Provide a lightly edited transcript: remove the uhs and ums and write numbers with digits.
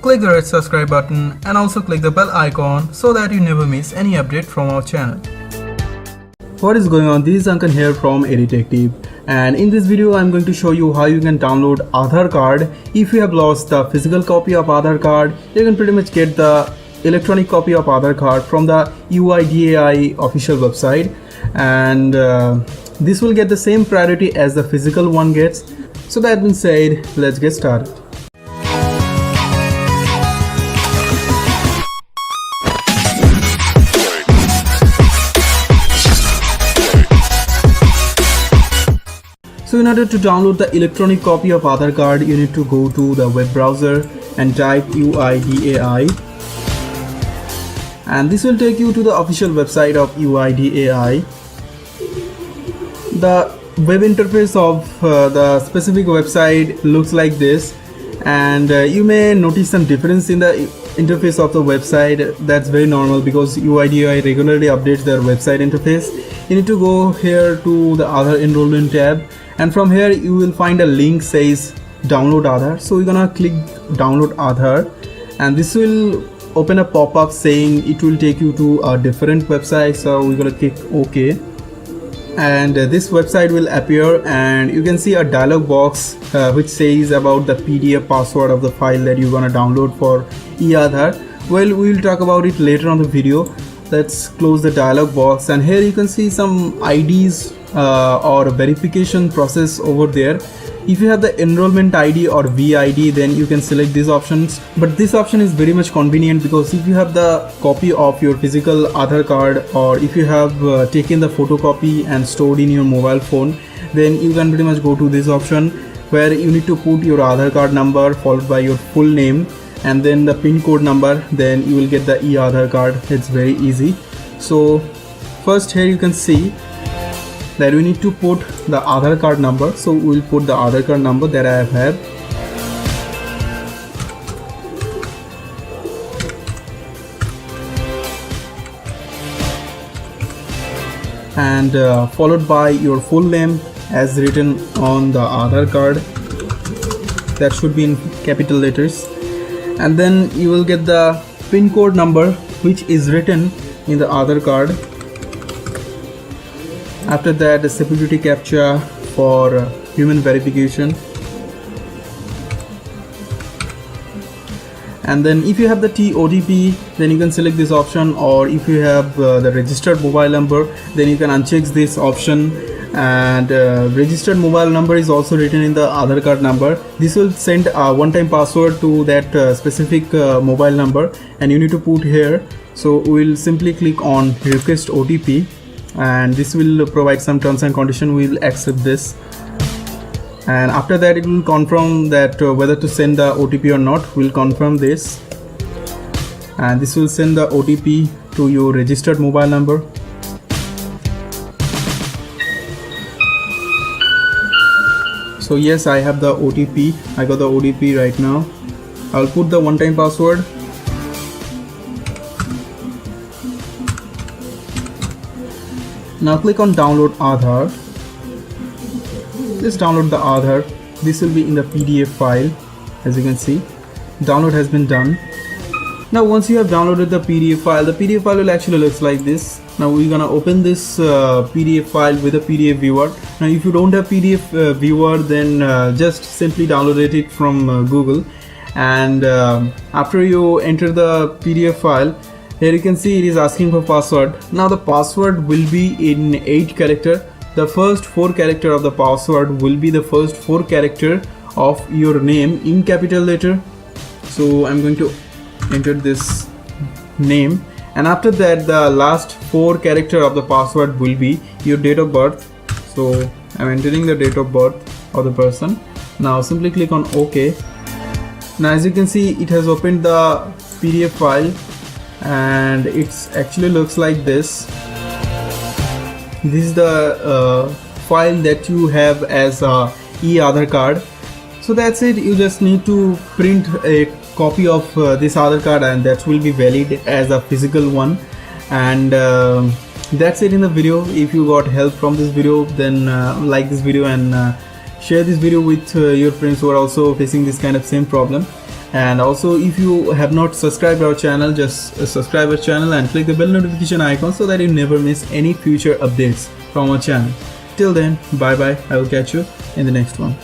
Click the red subscribe button and also click the bell icon so that you never miss any update from our channel. What is going on? This is Ankan here from Editective, and in this video I'm going to show you how you can download Aadhaar card. If you have lost the physical copy of Aadhaar card, you can pretty much get the electronic copy of Aadhaar card from the UIDAI official website, and this will get the same priority as the physical one gets. So that being said, let's get started. So in order to download the electronic copy of Aadhaar card, you need to go to the web browser and type UIDAI, and this will take you to the official website of UIDAI. The web interface of the specific website looks like this, and you may notice some difference in the interface of the website. That's very normal because UIDAI regularly updates their website interface. You need to go here to the Aadhaar enrollment tab, and from here you will find a link says download Aadhaar. So we're gonna click download Aadhaar, and this will open a pop-up saying it will take you to a different website. So we're gonna click OK, and this website will appear, and you can see a dialog box which says about the PDF password of the file that you're gonna download for e-Aadhaar. Well, we will talk about it later on the video. Let's close the dialog box, and here you can see some IDs or verification process over there. If you have the enrollment ID or VID, then you can select these options, but this option is very much convenient because if you have the copy of your physical Aadhaar card, or if you have taken the photocopy and stored in your mobile phone, then you can pretty much go to this option where you need to put your Aadhaar card number followed by your full name and then the PIN code number. Then you will get the e-Aadhaar card. It's very easy. So first here you can see that we need to put the Aadhaar card number. So we will put the Aadhaar card number that I have. And followed by your full name as written on the Aadhaar card. That should be in capital letters. And then you will get the PIN code number which is written in the Aadhaar card. After that, the security captcha for human verification. And then if you have the TOTP, then you can select this option, or if you have the registered mobile number, then you can uncheck this option. And registered mobile number is also written in the Aadhaar card number. This will send a one-time password to that specific mobile number, and you need to put here. So we'll simply click on request OTP, and this will provide some terms and conditions. We will accept this, and after that it will confirm that whether to send the OTP or not. We'll confirm this, and this will send the OTP to your registered mobile number. So yes, I have the OTP. I got the OTP right now. I'll put the one-time password. Now click on download Aadhaar. Just download the Aadhaar. This will be in the PDF file. As you can see, download has been done. Now once you have downloaded the PDF file will actually looks like this. Now we're gonna open this PDF file with a PDF viewer. Now if you don't have PDF viewer, then just simply download it from Google, and after you enter the PDF file, here you can see it is asking for password. Now the password will be in 8 character. The first 4 character of the password will be the first 4 character of your name in capital letter. So I'm going to enter this name, and after that the last 4 character of the password will be your date of birth. So I'm entering the date of birth of the person. Now simply click on OK. Now as you can see, it has opened the PDF file, and it's actually looks like this. This is the file that you have as a e-Aadhaar card. So that's it. You just need to print a copy of this Aadhaar card, and that will be valid as a physical one. And that's it in the video. If you got help from this video, then like this video and share this video with your friends who are also facing this kind of same problem. And also, if you have not subscribed our channel, just subscribe our channel and click the bell notification icon so that you never miss any future updates from our channel. Till then, bye bye. I will catch you in the next one.